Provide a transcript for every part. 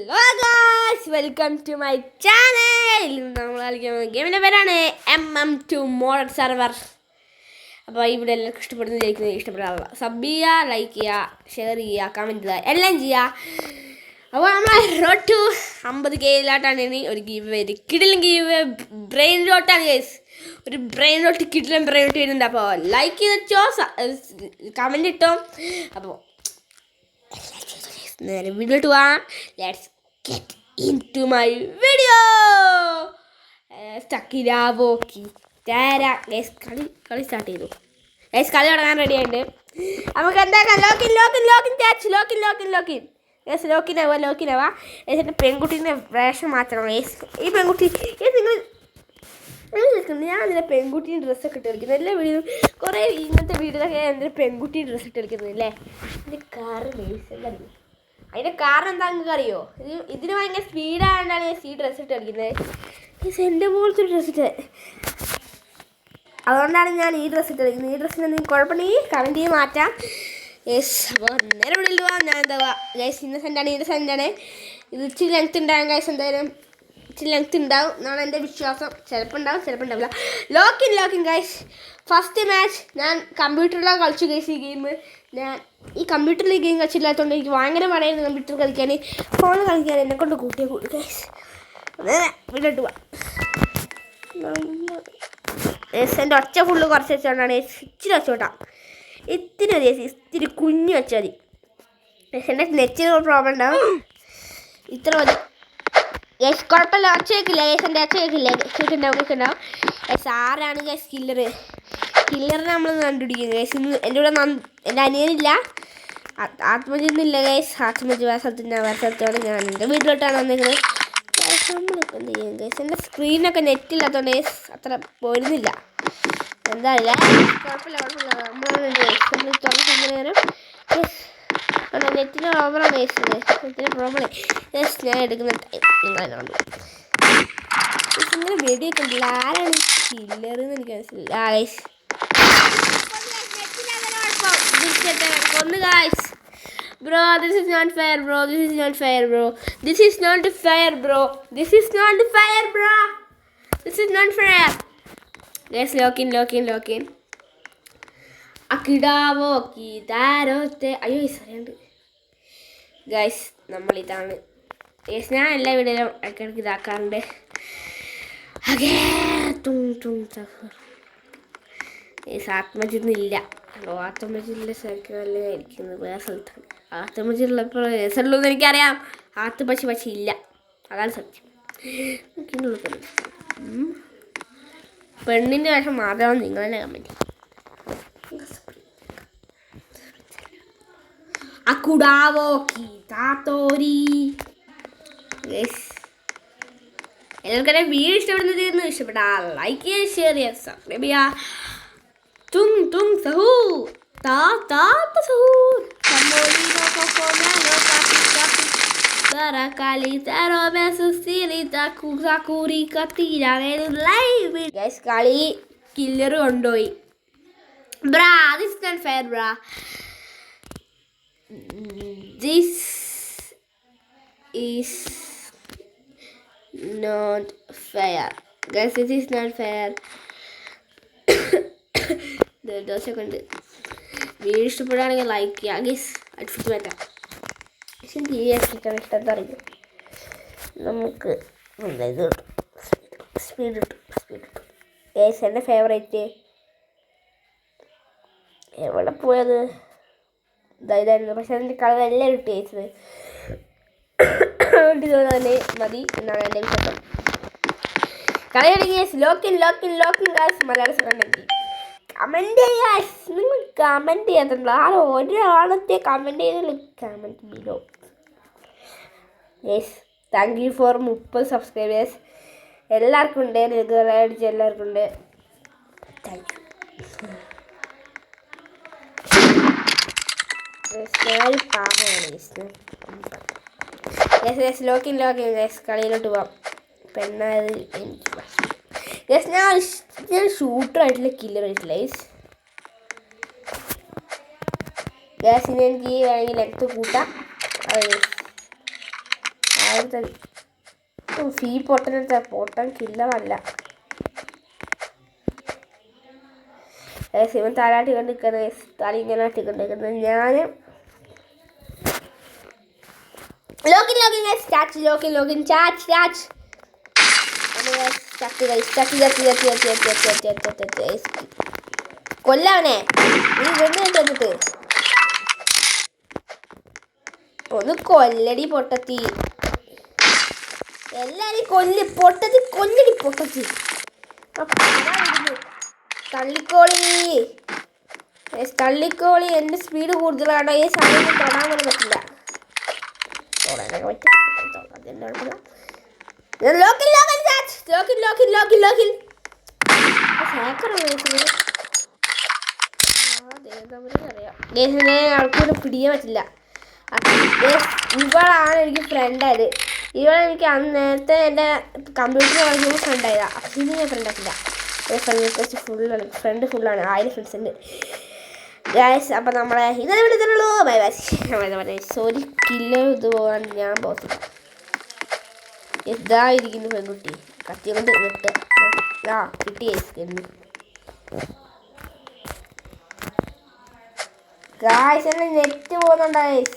Hello guys, welcome to my channel. നമ്മൾ കളിക്കുന്ന ഗെയിമിൻ്റെ പേരാണ് MM2 മോഡൽ സെർവർ. അപ്പോൾ ഇവിടെ എല്ലാവർക്കും ഇഷ്ടപ്പെടുന്ന സബ് ചെയ്യുക, ലൈക്ക് ചെയ്യുക, ഷെയർ ചെയ്യുക, കമൻറ്റ് ചെയ്യുക, എല്ലാം ചെയ്യുക. അപ്പോൾ നമ്മൾ റോഡ് ടു 50K ഇനി ഒരു ഗീവ് വരും. കിടിലും ഗീവ് ബ്രെയിൻ റോട്ടാണ് ഗൈസ്. ഒരു ബ്രെയിൻ റോട്ട് കിടിലും ബ്രെയിൻ റോട്ട് വരുന്നുണ്ട്. അപ്പോൾ ലൈക്ക് ചെയ്തോ, കമൻറ്റ് ഇട്ടോ. അപ്പോൾ നേരെ വീഡിയോട്ട് പോവാം. Let's get into my video. സ്റ്റക്കിലാവോക്കി തരാ ഗൈസ്. കളി സ്റ്റാർട്ട് ചെയ്തു ഗൈസ്. കളി തുടങ്ങാൻ റെഡി ആയിട്ട് നമുക്ക് എന്താക്കാം. ലോക്കിൻ ഗൈസ്. ലോക്കിനാവാ ഗൈസ്. എൻ്റെ പെൺകുട്ടീൻ്റെ വേഷം മാറ്റണം ഗൈസ്. ഈ പെൺകുട്ടി നിങ്ങൾ ഞാൻ അതിൻ്റെ പെൺകുട്ടീൻ്റെ ഡ്രസ്സൊക്കെ ഇട്ട് കളിക്കുന്നത് എല്ലാ വീഡിയോ. കുറേ ഇങ്ങനത്തെ വീഡിയോയിലൊക്കെ എൻ്റെ പെൺകുട്ടി ഡ്രസ്സ് ഇട്ട് കളിക്കുന്നത് അല്ലേ. എൻ്റെ കാറ് ഗൈസ് എല്ലാം. അതിൻ്റെ കാരണം എന്താണെന്ന് അറിയോ? ഇതിന് ഭയങ്കര സ്പീഡായതുകൊണ്ടാണ് ഈ ഡ്രസ്സ് ഇട്ട് കളിക്കുന്നത്. എൻ്റെ പോലത്തെ ഒരു ഡ്രസ്സ് ഇട്ട്, അതുകൊണ്ടാണ് ഞാൻ ഈ ഡ്രസ്സ് ഇട്ട് കളിക്കുന്നത്. ഈ ഡ്രസ്സിന് എന്തെങ്കിലും കുഴപ്പമുണ്ടെങ്കിൽ കമൻറ്റ് ചെയ്ത് മാറ്റാം. യെസ്. അപ്പോൾ നേരെ വിളിയിൽ പോവാം. ഞാൻ എന്താ ഗൈസ് ഇന്നസെൻ്റാണ്. ഇത് ഇച്ചിരി ലെങ്ത് ഉണ്ടാകും ഗൈസ്. എന്തായാലും ഇച്ചിരി ലെങ്ത് ഉണ്ടാവും എന്നാണ് എൻ്റെ വിശ്വാസം. ചിലപ്പോൾ ഉണ്ടാവും, ചിലപ്പോൾ ഉണ്ടാവില്ല. ലോക്കിൻ ഗൈസ്. ഫസ്റ്റ് മാച്ച് ഞാൻ കമ്പ്യൂട്ടറിലാണ് കളിച്ചു ഗൈസ്. ഈ ഗെയിം ഞാൻ ഈ കമ്പ്യൂട്ടറിൽ ഈ ഗെയിം കളിച്ചില്ലാത്തതുകൊണ്ട് എനിക്ക് ഭയങ്കര മഴയായിരുന്നു കമ്പ്യൂട്ടർ കളിക്കാൻ. ഫോൺ കളിക്കാൻ എന്നെ കൊണ്ട് കൂട്ടിയേ കൂടി ഗൈസ്. വീട്ടിട്ട് പോവാം. എൻ്റെ ഒച്ച ഫുള്ള് കുറച്ച് വെച്ചുകൊണ്ടാണ് ഇച്ചിരി വെച്ചോട്ടാ. ഇത്തിരി കുഞ്ഞ് വെച്ചാൽ മതി. എൻ്റെ നെറ്റിന് പ്രോബ്ലം ഉണ്ടാവും. ഇത്ര മതി ഗൈസ്. കുഴപ്പമില്ല. ഒച്ച കേൾക്കില്ല ഗൈസ്. എൻ്റെ ഒച്ച കേൾക്കില്ല. ഗൈസ് ആരാണ് ഗൈസ് കില്ലറിനെ നമ്മൾ കണ്ടുപിടിക്കും ഗൈസ്. ഇന്ന് എൻ്റെ കൂടെ എൻ്റെ അനിയനില്ല, ആത്മജിയൊന്നുമില്ല ഗൈസ്. ആത്മജി വേറെ സ്ഥലത്തോടെ ഞാൻ എൻ്റെ വീട്ടിലോട്ടാണ് വന്നിരിക്കുന്നത് ഗൈസ്. നമ്മളിപ്പോൾ എന്ത് ചെയ്യും ഗൈസ്? എൻ്റെ സ്ക്രീനൊക്കെ നെറ്റില്ലാത്തതുകൊണ്ട് ഗൈസ് അത്ര പോരുന്നില്ല. എന്തായാലും കുഴപ്പമില്ല. നമ്മൾ തുറന്നിങ്ങനെ നേരം ഗൈസ് നെറ്റിന് പ്രോബ്ലമാണ് ഗൈസ്. നെറ്റിന് problem guys. ഞാൻ എടുക്കുന്ന ടൈം ഇങ്ങനെ വീഡിയോ ഒക്കെ ഉണ്ടല്ലോ. ആരാണ് കില്ലറെന്ന് എനിക്ക് മനസ്സിലായില്ല guys. guys, bro, this is not fair, bro. Let's lock in. Akidavo kidarote. അയ്യോ അറിയണ്ട് ഗൈസ്. നമ്മളിതാണ് ഗൈസ്. ഞാൻ എല്ലാ വീഡിയോയിലും ഇടയ്ക്കിടയ്ക്ക് ഇതാക്കാറുണ്ട്. ആത്മജിന്നില്ല. ആത്മജില്ല സ്ഥലത്തല്ല ഇരിക്കുന്നത്, വേറെ സ്ഥലത്താണ്. ആത്മജിയുള്ളപ്പോൾ രസമുള്ളൂന്ന് എനിക്കറിയാം. പക്ഷെ ഇല്ല, അതാണ് സത്യം. പെണ്ണിൻ്റെ വേഷം മാത്രമാണ് നിങ്ങൾ തന്നെ കമൻറ്റ്. എല്ലാവർക്കും എൻ്റെ വീഡിയോ ഇഷ്ടപ്പെട്ടാ ലൈക്ക് ചെയ്യുക, ഷെയർ ചെയ്യുക, സബ്സ്ക്രൈബ് ചെയ്യുക. Tung sahur, ta sahur. Samolino cocomelo capi. Baracali taro besu sili taku sakuri katira live. Guys, kali killer kondoi. Bra, this is not fair, bra. This is not fair. Guys, this is not fair. Second video ഇഷ്ടപ്പെടുകയാണെങ്കിൽ like ചെയ്യുക guys. അടുപ്പിച്ച് പറ്റാം. ഇഷ്ടത്തറിയും നമുക്ക് ഇത് കിട്ടും, speed കിട്ടും guys. എൻ്റെ favourite എവിടെ പോയത് ഇതായിരുന്നു. പക്ഷെ അതിൻ്റെ കളർ എല്ലാം ഇട്ട് കഴിച്ചത് തന്നെ മതി എന്നാണ് എൻ്റെ വിശ്വാസം. കളി തുടങ്ങി. ലോക്കിൻ ഗൈസ്. മലയാളം കണ്ടെത്തി കമൻറ്റ് ചെയ്യുക. നിങ്ങൾ കമൻറ്റ് ചെയ്യാത്തുണ്ടോ? ആരോ ഒരാളത്തെ കമൻറ്റ് ചെയ്തുള്ളൂ. Comment below yes. Thank you for 30 subscribers. എല്ലാവർക്കും ഉണ്ട്, റെഗുലറായിട്ട് എല്ലാവർക്കും ഉണ്ട്. Thank you. Lock in guys. കളിയിലോട്ട് പോവാം. പെണ്ണായത് എനിക്ക് ഗൈസ്. ഞാൻ ഷൂട്ടറായിട്ടുള്ള കില്ലറായിട്ടില്ല ഗൈസ്. ഇനി എനിക്ക് വേണമെങ്കിൽ ലെങ്ത് കൂട്ടാം. ഒരുത്തൻ ഫീ പൊട്ടനെടുത്ത പൊട്ടൻ കില്ലറല്ല. ഇവൻ തലാട്ടി കണ്ടിരിക്കുന്നത് തല ഇങ്ങനെ ആട്ടിക്കൊണ്ടിരിക്കുന്നത്. ഞാൻ കൊല്ലവനെ നീ വെന്നിട്ട് ഒന്ന് കൊല്ലടി പൊട്ടത്തി. എല്ലാരും പൊട്ടത്തി കൊല്ലടി പൊട്ടത്തി. തള്ളിക്കോളി. എൻ്റെ സ്പീഡ് കൂടുതലാണ്. ഈ സമയം തൊടാൻ പോലും പറ്റില്ല. തൊടാനൊക്കെ പറ്റും. ആൾക്കൂടെ പിടിക്കാൻ പറ്റില്ല. ഇവളാണ് എനിക്ക് ഫ്രണ്ടായത്. ഇവളെനിക്ക് അന്ന് നേരത്തെ എൻ്റെ കമ്പ്യൂട്ടർ കളിക്കുമ്പോൾ ഫ്രണ്ടായതാണ്. അതിന് ഞാൻ ഫ്രണ്ടാക്കില്ല. ഫ്രണ്ട് ഫുള്ളാണ്. 1000 ഫ്രണ്ട്സ് ഉണ്ട് ഗൈസ്. അപ്പം നമ്മളെ ഇന്നലെ വിളിച്ചിട്ടുള്ളൂ. Bye bye. സോറി കില്ലർ ഇത് പോകാൻ ഞാൻ ബോസ്. ഇതായിരിക്കുന്നു പെൺകുട്ടി കത്തി കൊണ്ട് വിട്ട്. കിട്ടി ഗൈസ്. എന്നെ നെറ്റ് പോകുന്നുണ്ട് guys.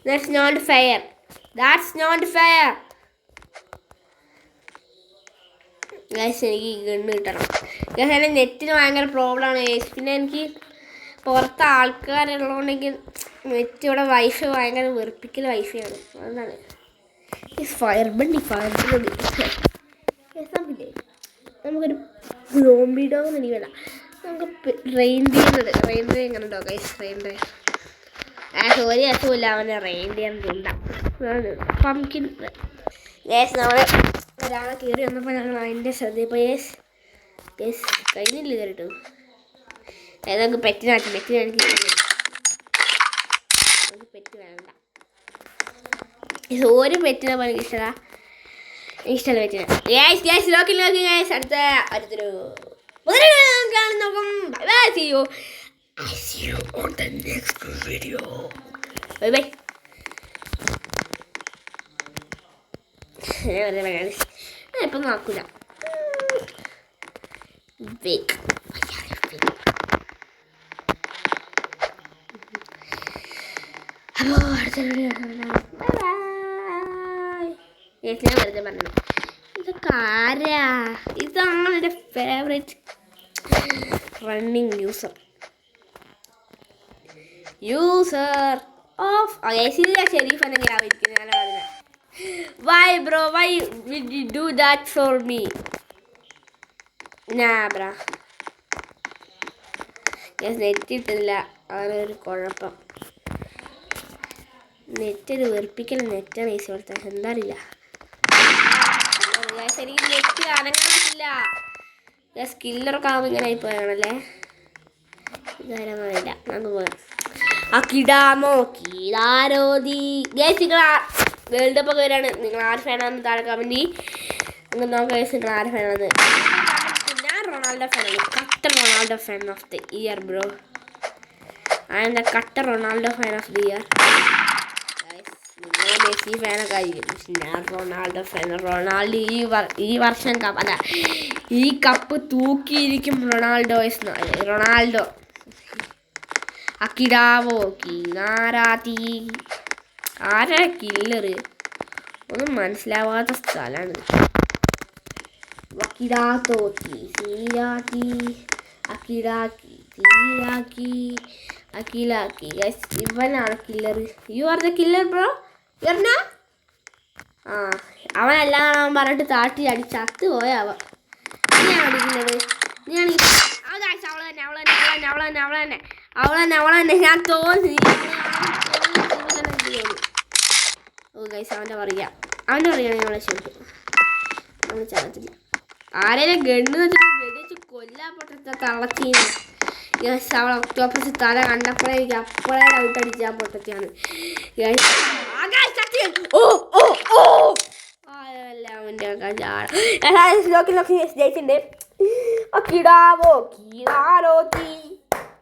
That's not fair. Guys എനിക്ക് ഗണ്ണ് കിട്ടണം. ഗൈസ് എൻ്റെ നെറ്റിന് ഭയങ്കര പ്രോബ്ലമാണ് ഗൈസ്. പിന്നെ എനിക്ക് പുറത്ത് ആൾക്കാരുള്ളതുകൊണ്ടെങ്കിൽ നെറ്റ് ഇവിടെ വൈഫൈ ഭയങ്കര വെറുപ്പിക്കൽ വൈഫൈയാണ്. അതാണ് ഫയർ ബണ്ടി നമുക്കൊരു സോംബിഡോന്ന് എനിക്ക് വേണ്ട. നമുക്ക് റെയിൻഡിയർ എങ്ങനെ ഉണ്ടോ ഗൈസ്? റെയിൻഡിയർ ഒരു രസമില്ല. അവനെ റെയിൻഡിയർ ഉണ്ടാകും പംകിൻ ഗൈസ്. നമ്മൾ ഒരാളെ കയറി വന്നപ്പോൾ ഞങ്ങൾ അതിൻ്റെ ശ്രദ്ധയപ്പോൾ യെസ് കഴിഞ്ഞില്ല കയറിട്ടോ. നമുക്ക് പെറ്റിനാക്കി പെറ്റ് വേണ്ട. ഒരു പെറ്റിനെ പോലെ ഇഷ്ടമല്ല പെറ്റിനെ. Lockie guys. അടുത്തൊരു കാണും. See you on the next video. Bye bye. ഇപ്പം നോക്കൂല. അപ്പോൾ അടുത്ത വീഡിയോ ഞാൻ വെറുതെ പറഞ്ഞു. ഇതൊക്കെ ആരാ? ഇതാണ് എൻ്റെ ഫേവറേറ്റ് റണ്ണിങ് യൂസർ ഓഫ് ഇല്ല. ഷെരീഫ് എന്തെങ്കിലും ആയിരിക്കും. ഞാൻ പറഞ്ഞത് why did you do that for me? Bra net കിട്ടില്ല. അങ്ങനെ ഒരു കുഴപ്പം. നെറ്റൊരു വെറുപ്പിക്കൽ നെറ്റാണ് ഈസി കൊടുത്ത. എന്താ അറിയില്ല. എനിക്ക് നെറ്റ് അനങ്ങാൻ പറ്റില്ല. സ്കില്ലറൊക്കെ ആകുമ്പോൾ ഇങ്ങനെ ആയിപ്പോയാണല്ലേ. ഇതാരറിയില്ല. നമുക്ക് പോകാം. നിങ്ങൾ വേൾഡ് കപ്പ് ഒക്കെ വരികയാണ്. നിങ്ങൾ ആര് ഫാനാണെന്ന് താഴെ കമൻറ്റ് നിങ്ങൾ നോക്കാം. നിങ്ങൾ ആര് ഫാനാണെന്ന്. ഞാൻ റൊണാൾഡോ ഫാനാണ്. കട്ടർ Ronaldo fan of the year bro. I am the കട്ടർ Ronaldo fan of the year. നിങ്ങൾ മെസ്സി ഫാനൊക്കെ ആയിരിക്കും. ഞാൻ റൊണാൾഡോ ഫാൻ. റൊണാൾഡോ ഈ വർഷം കപ്പ് അല്ല ഈ കപ്പ് തൂക്കിയിരിക്കും. റൊണാൾഡോ അക്കിടാവോ കിനാരാത്തി ആരാ കില്ലറ്? ഒന്നും മനസ്സിലാവാത്ത സ്ഥലമാണ്. വക്കിടാത്തോത്തി സീരാക്കി അക്കിടാക്കി തീരാക്കി അക്കിലാക്കി. ഇവനാണ് killer. You are the killer bro. അവനെല്ലാം പറഞ്ഞിട്ട് താട്ടി അടിച്ച് ചത്ത് പോയവ. നീയാണ് അടിക്കുന്നത്. നീയാണ് അവളെ തന്നെ ഞാൻ തോന്നി. ഓ ഗൈസ് അവൻ്റെ പറയാം നമ്മളെ ക്ഷമിക്കും. നമ്മൾ ചതത്തില്ല. ആരെയും ഗണ്ണ് വെടിച്ച് കൊല്ലാൻ പൊട്ടത്ത തളച്ചീന്ന്. ഗൈസ് അവൾ ഒക്ടോപ്പസ് തല കണ്ടപ്പോഴേ എനിക്ക് അപ്പോഴേ ഡൗട്ട് അടിച്ചാൽ പൊട്ടത്തിയാണ്. എൻ്റെ ലോക്കി ജയിച്ചിട്ടുണ്ട്. അക്കിടാവോ കീടാരോത്തി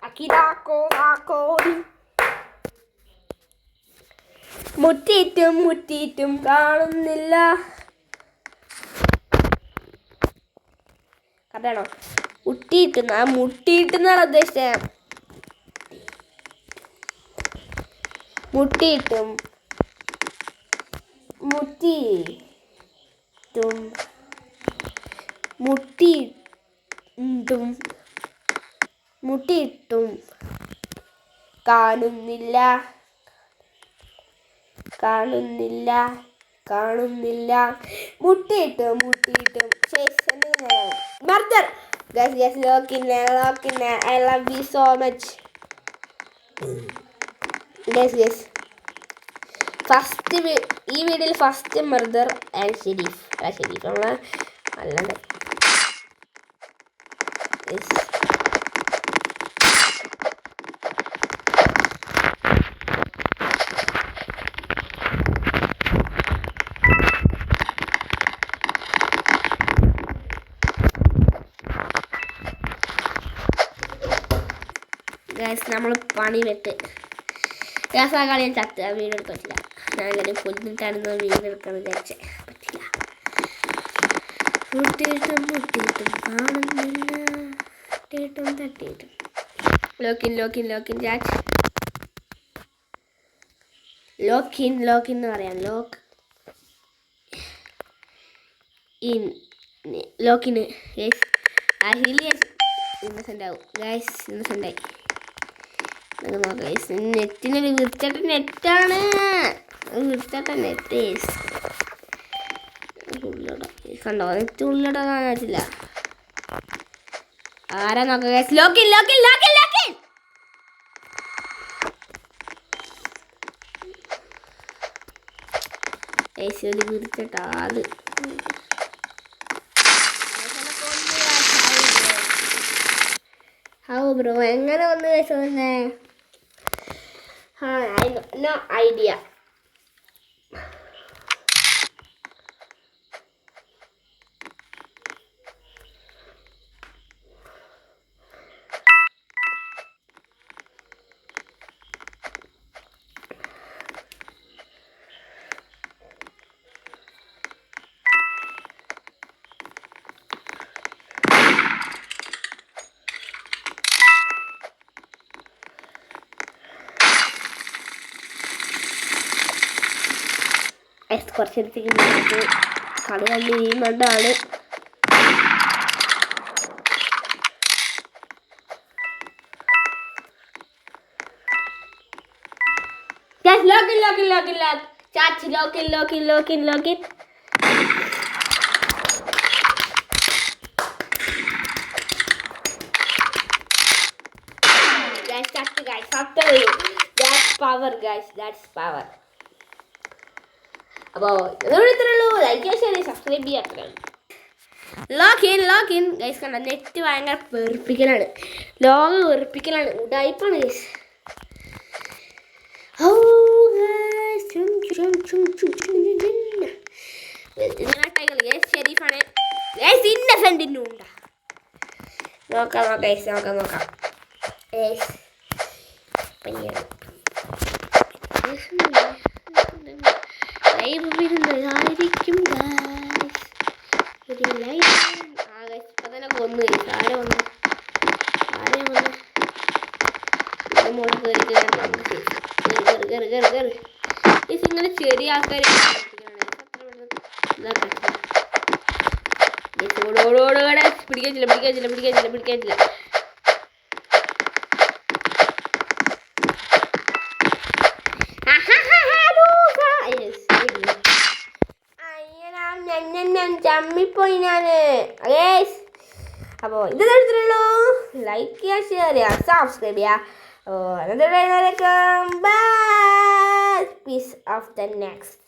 അക്കിടാക്കോ നാക്കോടി മുട്ടിയിട്ടും മുട്ടിയിട്ടും കാണുന്നില്ല. കറക്റ്റാണോ? മുട്ടിയിട്ടെന്നാണ് ഉദ്ദേശിച്ചത്. മുട്ടിയിട്ടും കാണുന്നില്ല. മുട്ടിയിട്ടും മർദ്ദർ. ഗസ് ലോക്കിന്നെ I love you so much. Guys first ഈ വീഡിയോയിൽ ഫസ്റ്റ് മർദ്ദർ ആൻഡ് ഷെരീഫ് നമ്മളെ അല്ലാണ്ട് നമ്മൾ പണി വെട്ട് ഗ്യാസ് ആ കളി ഞാൻ ചത്ത് വീഡിയോ എടുക്കാൻ പറ്റില്ല. ഞാൻ എല്ലാവരും പൊന്നിട്ടായിരുന്നു വീഡിയോ എടുക്കാൻ വിചാരിച്ചേ, പറ്റില്ല. മുട്ടിയിട്ടും കാണുന്നില്ല. തട്ടിയിട്ടും ലോക്കിൻ ചാറ്റ് ലോക്കിൻ എന്ന് പറയാം. ലോക്കിന് ഇന്നസെൻ്റ് ആവും ഗൈസ്. ഇന്നസെൻ്റായി നെറ്റിനൊരു വിർച്ചട്ട നെറ്റാണ്. നെറ്റ് കണ്ടോ? നെറ്റ് ഉള്ളിടാൻ പറ്റില്ല. ആരാ നോക്കാം ഗൈസ്? ലോക്കിൻ ഒരു വിർച്ചട്ട ആള്. ബ്രോ എങ്ങനെ വന്ന് കഴിച്ചോ? No idea. കുറച്ചെടുത്തേക്ക് കളി കണ്ടിരിക്കുന്നുണ്ടാണ്. ലോക്കിൻ. That's power. അപ്പോൾ ഇത്രയുള്ളൂ. ലൈക്ക് ഷെയർ സബ്സ്ക്രൈബ് ചെയ്യുക. അത്രയാണ്. ലോക്കിൻ ഗൈസ്. കണ്ട നെറ്റ് ഭയങ്കര വെറുപ്പിക്കലാണ്. വെറുപ്പിക്കലാണ്. ഉടായിപ്പാണ് ഗൈസ്. ഷെരീഫാണ് ഗൈസ്. ഇന്നസെന്റിനും ഉണ്ടാ. നോക്കാം ഗൈസ്. നോക്കാം ഗൈസ്. ലൈവ് വരുന്നതായിരിക്കും ഗൈസ്. ഒരു ലൈവ് ഇപ്പം തന്നെ കൊന്നു ഗൈസ്. ആരെ വന്നു മോള് കയറി ഇങ്ങനെ ചെറിയ ആൾക്കാർ പിടിക്കാറ്റില്ല. ചമ്മിപ്പോയി ഞാന്. അപ്പോൾ ഇത് തരത്തിലുള്ളൂ. ലൈക്ക് ചെയ്യുക, ഷെയർ ചെയ്യുക, സബ്സ്ക്രൈബ് ചെയ്യുക. അപ്പോൾ പീസ് ഓഫ് ദ നെക്സ്റ്റ്.